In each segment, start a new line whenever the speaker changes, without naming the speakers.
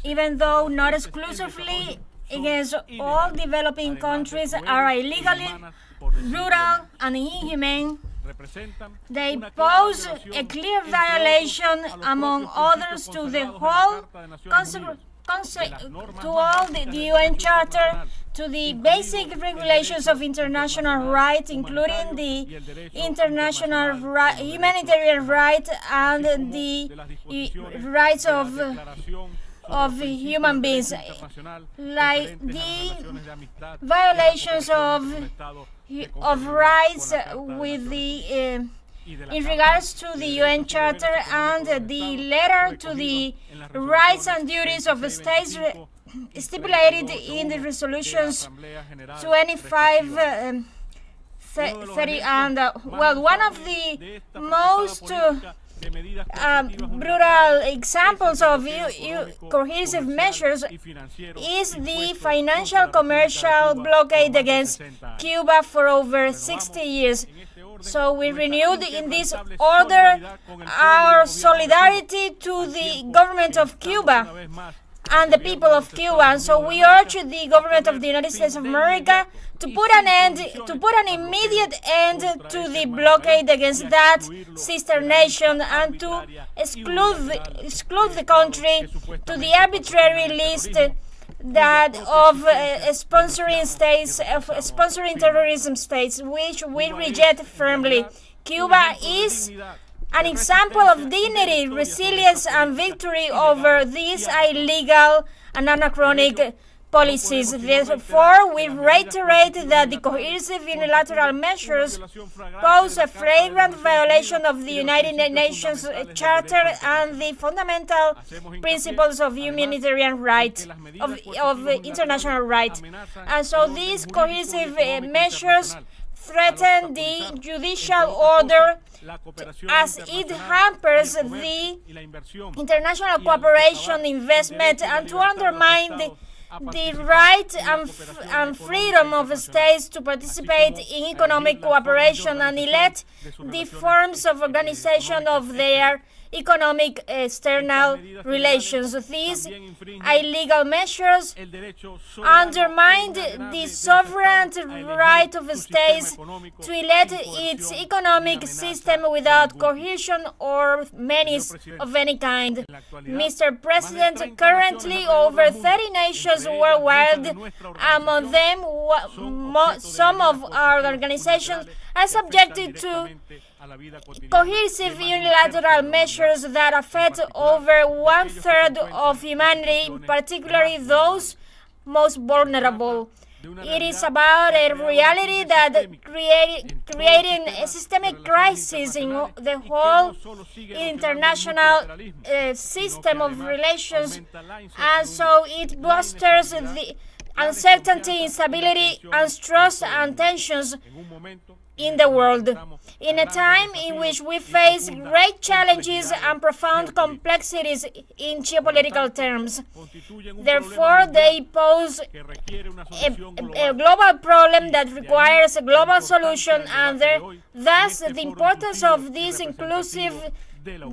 even though not exclusively, against all developing countries are illegally, brutal, and inhumane. They pose a clear violation, among others, to the whole to all the UN Charter, to the basic regulations of international rights, including the international humanitarian right and the rights of human beings, like the violations of rights with the in regards to the UN Charter and the letter to the rights and duties of states stipulated in the resolutions 25, 30, and well, one of the most brutal examples of coercive measures is the financial commercial blockade against Cuba for over 60 years. So we renewed in this order our solidarity to the government of Cuba and the people of Cuba. And so we urge the government of the United States of America to put an immediate end to the blockade against that sister nation and to exclude the country to the arbitrary list that of sponsoring states, of sponsoring terrorism states, which we reject firmly. Cuba is an example of dignity, resilience, and victory over these illegal and anachronistic policies. Therefore, we reiterate that the coercive unilateral measures pose a flagrant violation of the United Nations Charter and the fundamental principles of humanitarian right, of international right. And so these coercive measures threaten the judicial order as it hampers the international cooperation, investment, and to undermine the right and freedom of states to participate in economic cooperation and elect the forms of organization of their economic external relations. These illegal measures undermine the sovereign right of states to elect its economic system without coercion or menace of any kind. Mr. President, currently over 30 nations worldwide, among them some of our organizations, are subjected to coercive unilateral measures that affect over 1/3 of humanity, particularly those most vulnerable. It is about a reality that creating a systemic crisis in the whole international system of relations, and so it bolsters the uncertainty, instability, mistrust, and tensions in the world. In a time in which we face great challenges and profound complexities in geopolitical terms. Therefore, they pose a global problem that requires a global solution, and thus the importance of this inclusive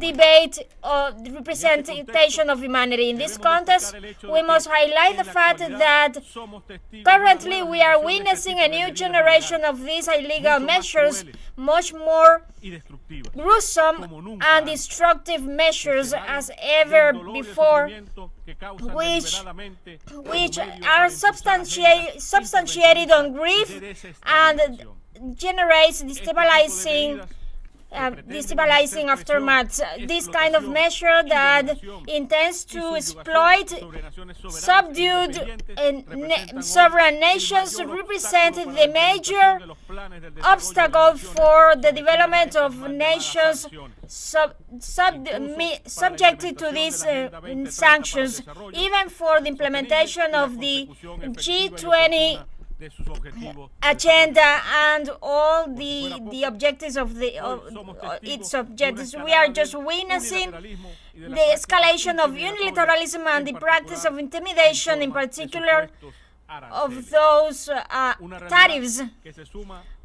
debate or representation of humanity. In this context, we must highlight the fact that currently we are witnessing a new generation of these illegal measures, much more gruesome and destructive measures as ever before, which are substantiated on grief and generates destabilizing aftermath. This kind of measure that intends to exploit subdued sovereign nations represent the major obstacle for the development of nations subjected to these sanctions, even for the implementation of the G20 agenda and all the objectives of its objectives. We are just witnessing the escalation of unilateralism and the practice of intimidation, in particular of those tariffs,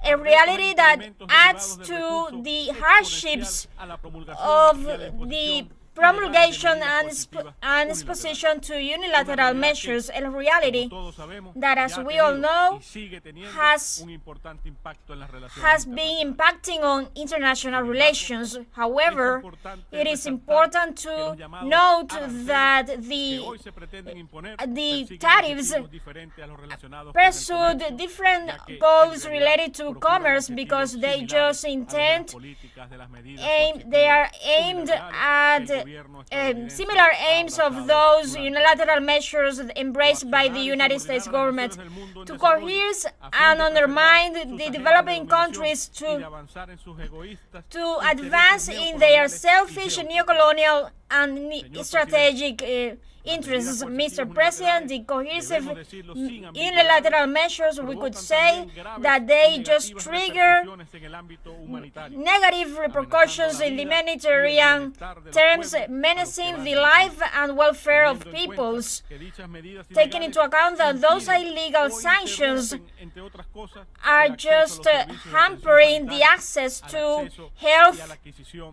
a reality that adds to the hardships of the promulgation and exposition to unilateral measures, a reality that, as we all know, has been impacting on international relations. However, it is important to note that the tariffs pursued different goals related to commerce because they just they are aimed at similar aims of those unilateral measures embraced by the United States government to coerce and undermine the developing countries to advance in their selfish neocolonial and strategic interests. Mr. President, the coercive unilateral measures, we could say that they just trigger negative repercussions in the humanitarian terms, menacing the life and welfare of peoples. Taking into account that those illegal sanctions are just hampering the access to health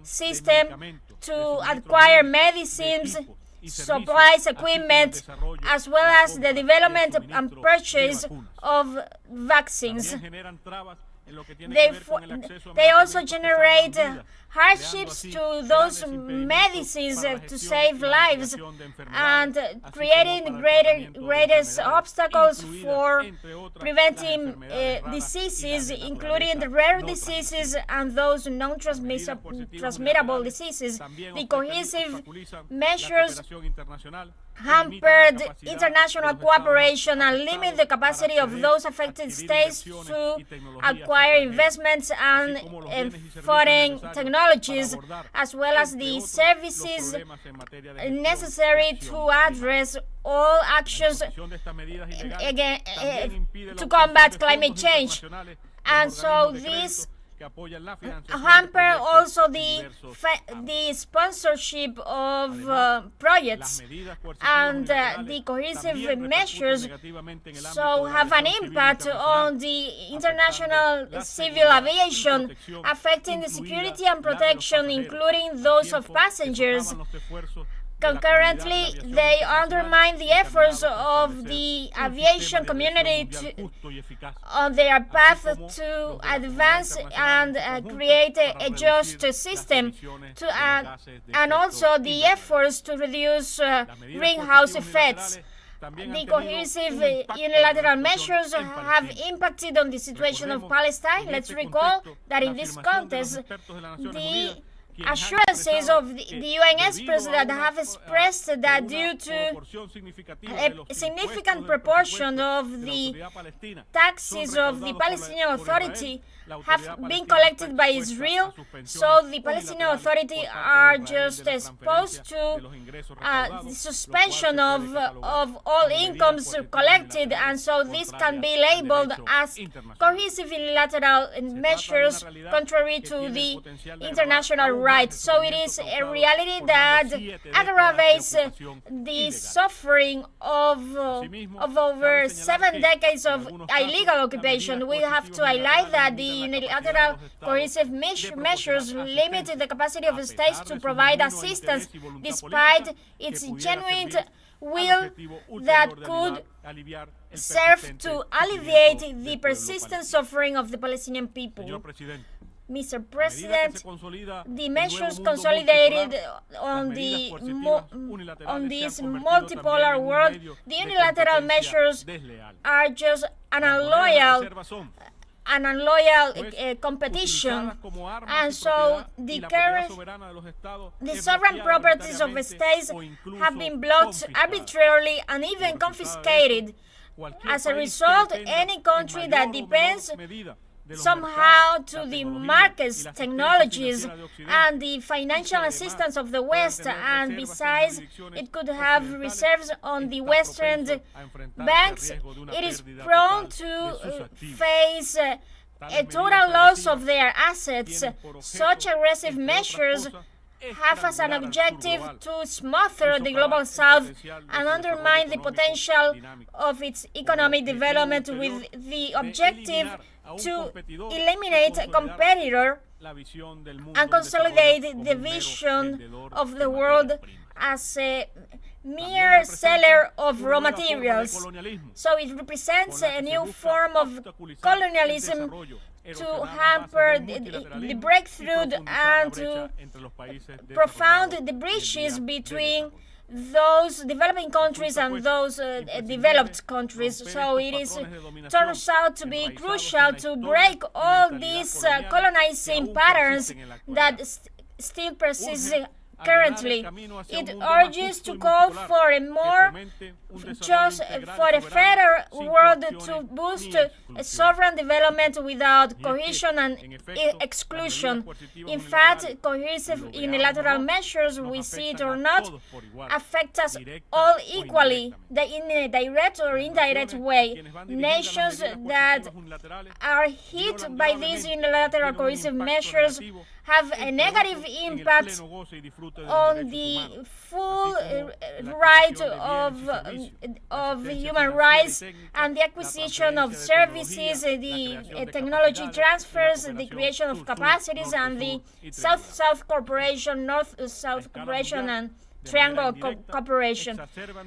system, to acquire medicines, supplies, equipment, as well as the development and purchase of vaccines. They also generate hardships to those medicines to save lives and creating greatest obstacles for preventing diseases, including the rare diseases and those non-transmittable diseases. The cohesive measures hampered international cooperation and limit the capacity of those affected states to acquire investments and foreign technologies, as well as the services necessary to address all actions to combat climate change. And so this hamper also the sponsorship of projects, and the cohesive measures so have an impact on the international civil aviation, affecting the security and protection, including those of passengers. Concurrently, they undermine the efforts of the aviation community on their path to advance and create a just system, and also the efforts to reduce greenhouse effects. The cohesive unilateral measures have impacted on the situation of Palestine. Let's recall that in this context, the assurances of the UN experts that have expressed that due to a significant proportion of the taxes of the Palestinian Authority have been collected by Israel, so the Palestinian Authority are just exposed to the suspension of all incomes collected, and so this can be labeled as cohesive unilateral measures contrary to the international right. So it is a reality that aggravates the suffering of over 7 decades of illegal occupation. We have to highlight that the unilateral coercive measures limit the capacity of states to provide assistance despite its genuine will that could serve to alleviate the persistent suffering of the Palestinian people. Mr. President, the measures consolidated on this multipolar world, the unilateral measures are just an unloyal competition, and so the sovereign properties of states have been blocked arbitrarily and even confiscated. As a result, any country that depends somehow to the markets, technologies, and the financial assistance of the West, and besides, it could have reserves on the Western banks, it is prone to face a total loss of their assets. Such aggressive measures have as an objective to smother the global south and undermine the potential of its economic development, with the objective to eliminate a competitor and consolidate the vision of the world as a mere seller of raw materials. So it represents a new form of colonialism to hamper the breakthrough and to profound the breaches between those developing countries and those developed countries. So turns out to be crucial to break all these colonizing patterns that still persist currently. It urges to call for a more for a fairer world to boost sovereign development without cohesion and exclusion. In fact, coercive unilateral measures, we see it or not, affect us all equally, in a direct or indirect way. Nations that are hit by these unilateral coercive measures have a negative impact on the full right of human rights and the acquisition of services, the technology transfers, the creation of capacities, and the South-South cooperation, North-South cooperation, and triangle cooperation.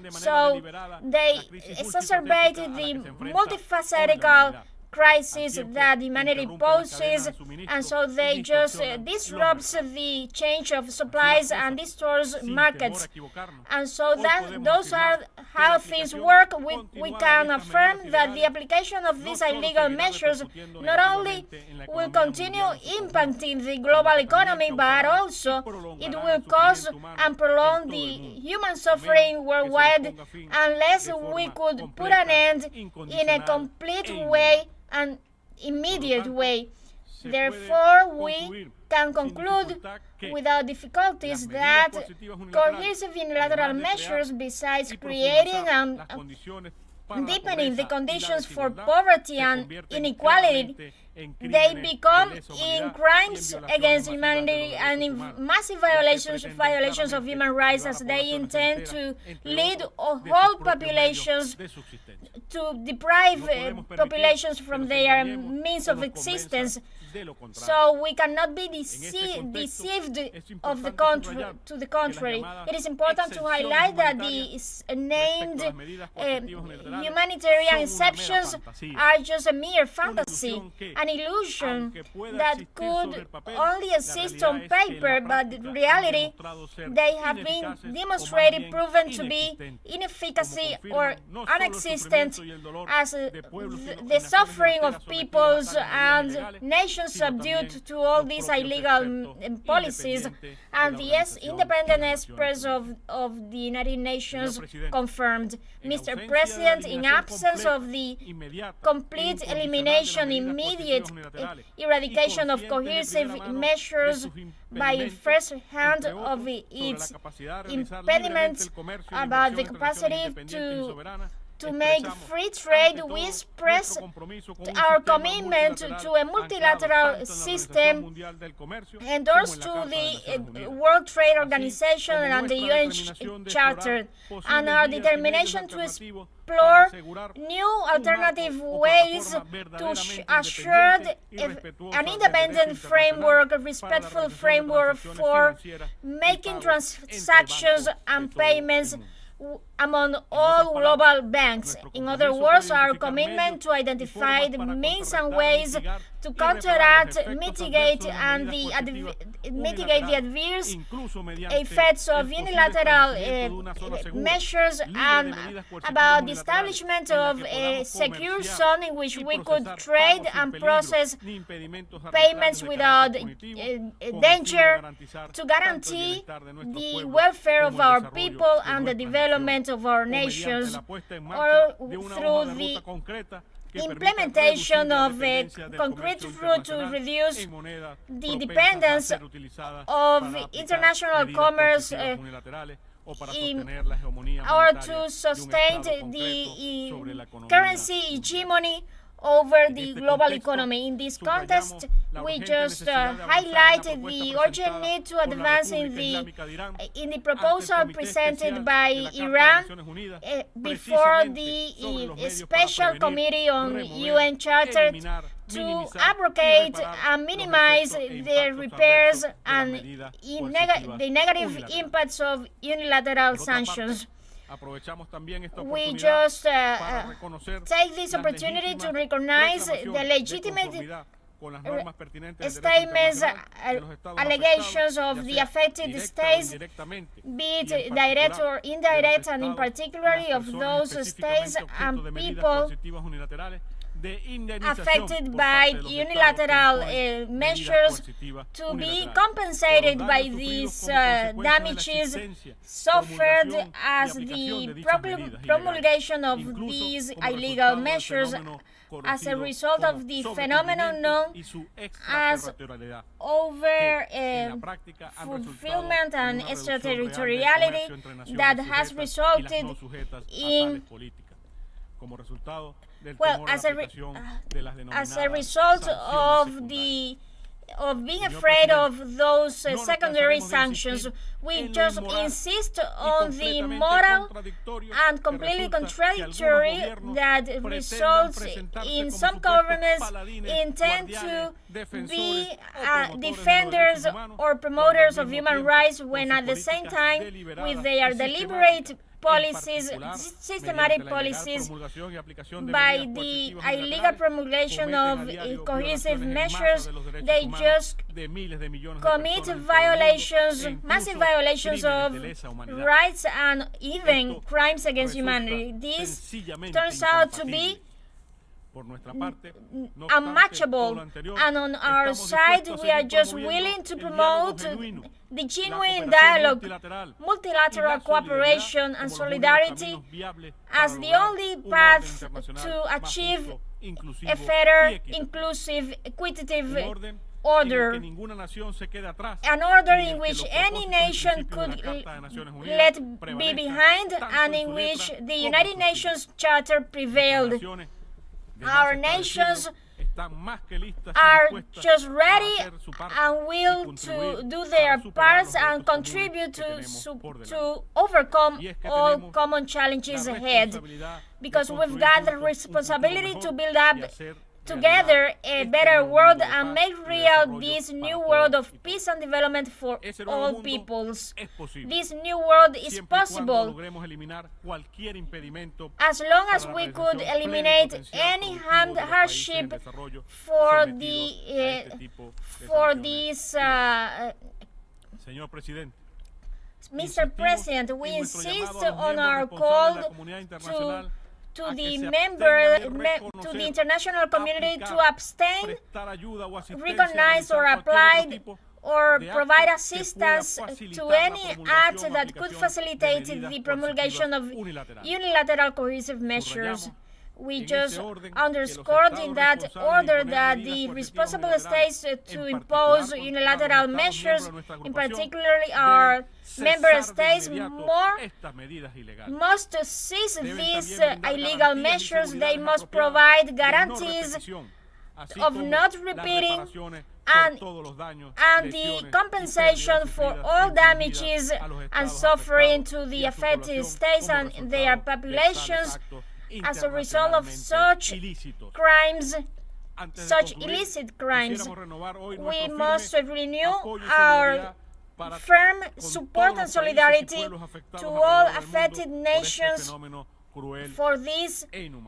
So they exacerbated the multifaceted crisis that humanity poses, and so they just disrupts the change of supplies and distorts markets. And so those are how things work. We can affirm that the application of these illegal measures not only will continue impacting the global economy, but also it will cause and prolong the human suffering worldwide unless we could put an end in a complete way and immediate way. Therefore, we can conclude without difficulties that coercive unilateral measures, besides creating and deepening the conditions for poverty and inequality, they become in crimes against humanity and in massive violations of human rights, as they intend to lead whole populations, to deprive populations from their means of existence. So we cannot be deceived to the contrary. It is important to highlight that the named humanitarian exceptions are just a mere fantasy, an illusion that could only exist on paper, but in reality they have been demonstrated, proven to be inefficacy or non-existent, as the suffering of peoples and nations subdued to all these illegal policies, and the independent experts of the United Nations confirmed. Mr. President, in absence of the complete elimination, immediate eradication of coercive measures by first hand of its impediments about the capacity to make free trade, we express our commitment to a multilateral system endorsed to the World Trade Organization and the UN Charter, and our determination to explore new alternative ways to assure an independent framework, a respectful framework for making transactions and payments among all global banks. In other words, our commitment to identify the means and ways to counteract, mitigate the adverse effects of unilateral measures, and about the establishment of a secure zone in which we could trade and process payments without danger, to guarantee the welfare of our people and the development of our nations, or through the implementation of a concrete route to reduce the dependence of international commerce or to sustain the currency hegemony over the global economy. In this context, we just highlight the urgent need to advance in the proposal presented by Iran before the Special Committee on UN Charter to abrogate and minimize the repairs and the negative impacts of unilateral sanctions. We just take this opportunity to recognize the legitimate statements, allegations of the affected states, be it direct or indirect, and in particular of those states and people affected by unilateral measures to be compensated by these damages suffered as the promulgation of these illegal measures as a result of the phenomenon known as over fulfillment and extraterritoriality that has resulted in as a result of being afraid of those secondary sanctions, we just insist on the moral and completely contradictory that results in some governments intend to be defenders or promoters of human rights when at the same time, with their deliberate policies, systematic policies, by the illegal promulgation of coercive measures, they just commit violations, massive violations of rights and even crimes against humanity. This turns out to be unmatchable, and on our side we are just willing to promote the genuine dialogue, multilateral cooperation and solidarity as the only path to achieve a fairer, inclusive, equitative order, an order in which any nation could let be behind and in which the United Nations Charter prevailed. Our nations are just ready and will to do their parts and contribute to overcome all common challenges ahead, because we've got the responsibility to build up together a better world and make real this new world of peace and development for all peoples. This new world is possible as long as we could eliminate any hardship for this. Mr. President, we insist on our call to the international community to abstain, recognize or apply or provide assistance to any act that could facilitate the promulgation of unilateral coercive measures. We just underscored in that order that the responsible states to impose unilateral measures, in particular our member states, must cease these illegal measures. They must provide guarantees of not repeating and the compensation for all damages and suffering to the affected states and their populations as a result of such crimes, such illicit crimes. We must renew our firm support and solidarity to all affected nations for this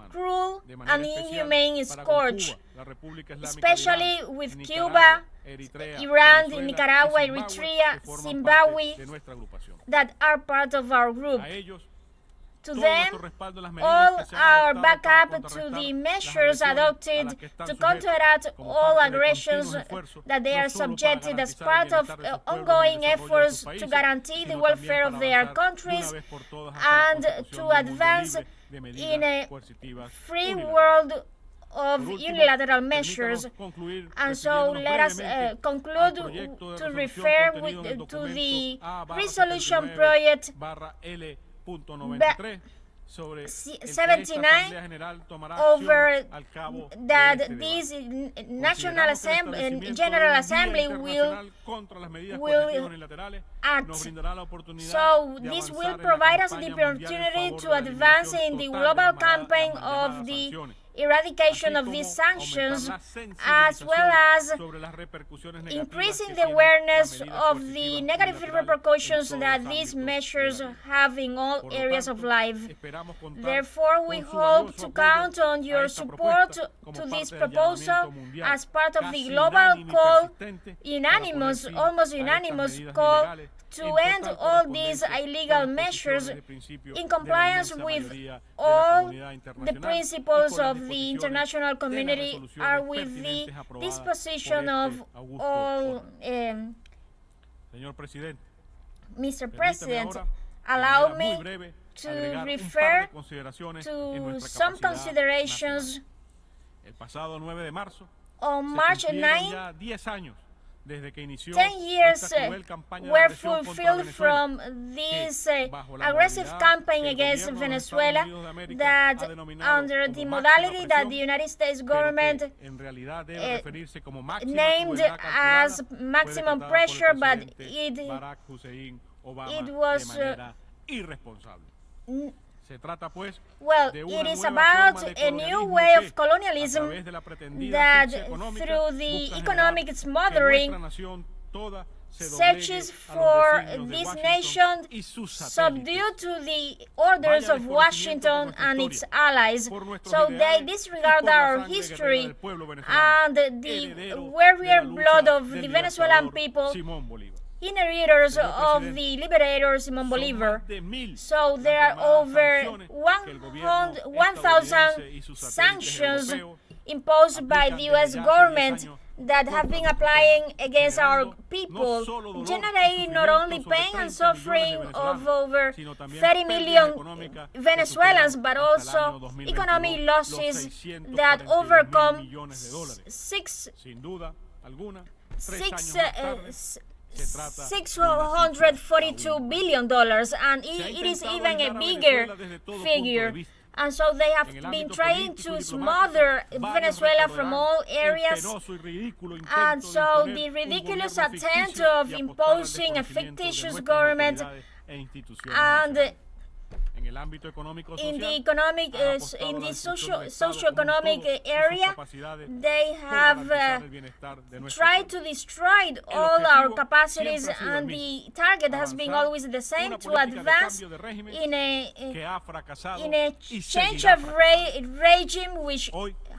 cruel and inhumane scourge, especially with Cuba, Iran, Nicaragua, Eritrea, Zimbabwe, that are part of our group. To them, all our backup to the measures adopted to counteract all aggressions that they are subjected as part of ongoing efforts to guarantee the welfare of their countries and to advance in a free world of unilateral measures. And so let us conclude to refer to the resolution project 79 over that this National Assembly, General Assembly will act. So this will provide us the opportunity to advance in the global campaign of the eradication of these sanctions, as well as increasing the awareness of the negative repercussions that these measures have in all areas of life. Therefore, we hope to count on your support to this proposal as part of the global call, almost unanimous call to end all these illegal measures in compliance with all the principles of the international community, are with the disposition of all. Mr. President, allow me to refer to some considerations. On March 9, 10 years were fulfilled from this aggressive campaign against Venezuela that, under the modality that the United States government named as maximum pressure, but it was well, it is about a new way of colonialism that, through the economic smothering, searches for this nation subdued to the orders of Washington and its allies. So they disregard our history and the warrior blood of the Venezuelan people, inheritors of the liberator Simón Bolívar. So there are over 1,000 sanctions imposed by the U.S. government that have been applying against our people, generating not only pain and suffering of over 30 million Venezuelans, but also economic losses that overcome $642 billion, and it is even a bigger figure. And so they have been trying to smother Venezuela from all areas. And so the ridiculous attempt of imposing a fictitious government and in the socio-economic area, they have tried to destroy all our capacities, and the target has been always the same: to advance in a change of regime which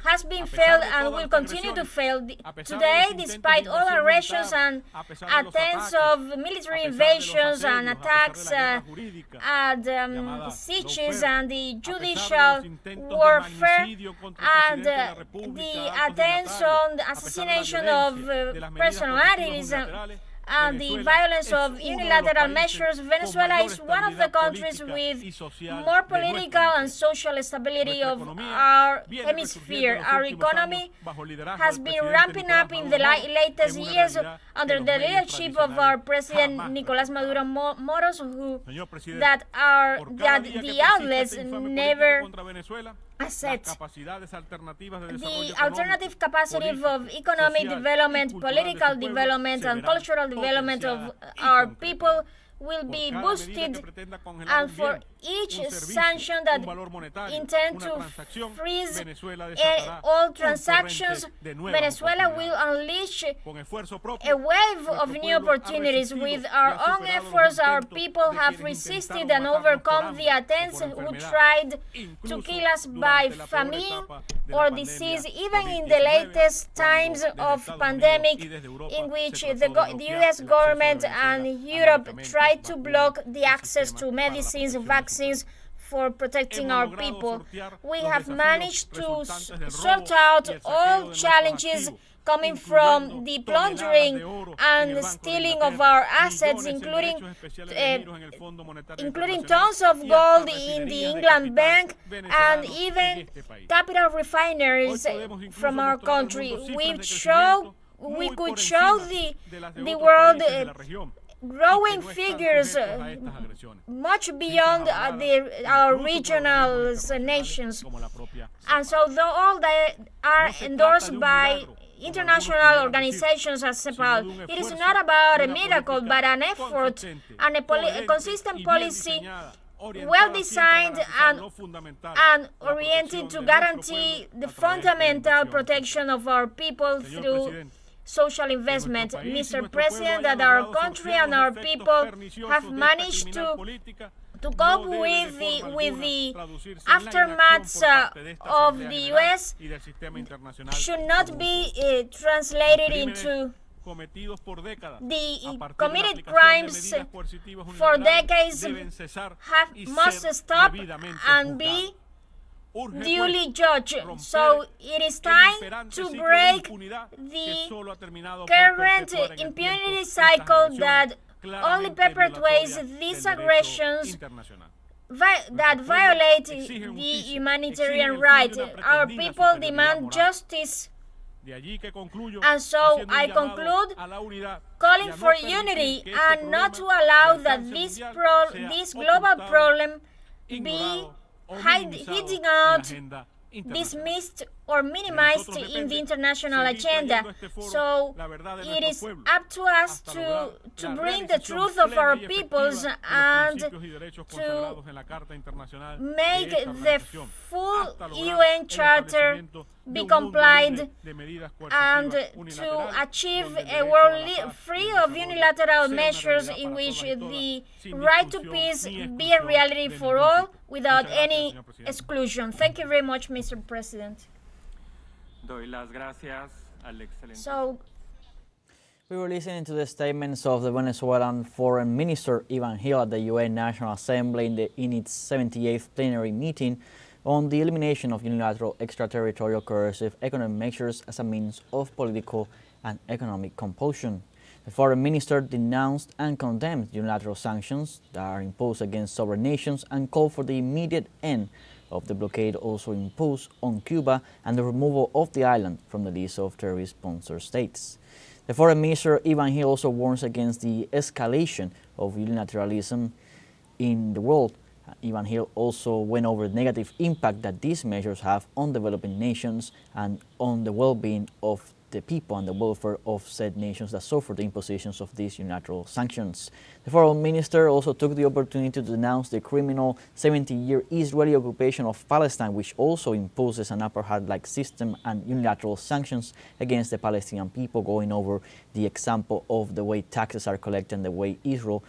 has been failed and will continue to fail. Today, despite all aggressions and attempts of military invasions and attacks at sieges and the judicial warfare and the attempts on the assassination of personalities and the violence of unilateral measures, Venezuela is one of the countries with more political and social stability of our hemisphere. Our economy has been ramping up in the latest years under the leadership of our President Nicolás Maduro Moros, that the outlets never accept. The alternative capacity of economic development, political development, and cultural development of our people will be boosted, and for each sanction that intend to freeze all transactions, Venezuela will unleash a wave of new opportunities. With our own efforts, our people have resisted and overcome the attempts who tried to kill us by famine or disease, even in the latest times of pandemic, in which the U.S. government and Europe tried to block the access to medicines, vaccines for protecting our people. We have managed to sort out all challenges coming from the plundering and stealing of our assets, including tons of gold in the England Bank and even capital refineries from our country. We could show the world growing figures much beyond our regional nations. And so though all they are endorsed by international organizations as CEPAL, it is not about a miracle, but an effort and a consistent policy well designed and oriented to guarantee the fundamental protection of our people through social investment. Mr. President, that our country and our people have managed to cope with the aftermaths of the U.S. should not be translated into the committed crimes for decades must stop and be duly judged. So it is time to break the current impunity cycle that only perpetuates these aggressions that violate the humanitarian right. Our people demand justice. And so I conclude calling for unity and not to allow that this global problem be hidden out, dismissed or minimized in the international agenda. So it is up to us to bring the truth of our peoples and to make the full UN Charter be complied and to achieve a world free of unilateral measures in which the right to peace be a reality for all without any exclusion. Thank you very much, Mr. President. So,
we were listening to the statements of the Venezuelan Foreign Minister Yvan at the UN National Assembly in its 78th plenary meeting on the elimination of unilateral extraterritorial coercive economic measures as a means of political and economic compulsion. The Foreign Minister denounced and condemned unilateral sanctions that are imposed against sovereign nations and called for the immediate end of the blockade also imposed on Cuba and the removal of the island from the list of terrorist-sponsored states. The Foreign Minister Yvan also warns against the escalation of unilateralism in the world. Yvan also went over the negative impact that these measures have on developing nations and on the well-being of the people and the welfare of said nations that suffer the impositions of these unilateral sanctions. The Foreign Minister also took the opportunity to denounce the criminal 70-year Israeli occupation of Palestine, which also imposes an apartheid-like system and unilateral sanctions against the Palestinian people, going over the example of the way taxes are collected and the way Israel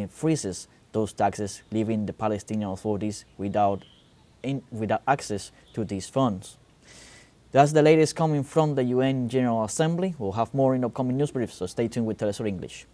freezes those taxes, leaving the Palestinian authorities without access to these funds. That's the latest coming from the UN General Assembly. We'll have more in upcoming news briefs, so stay tuned with teleSUR English.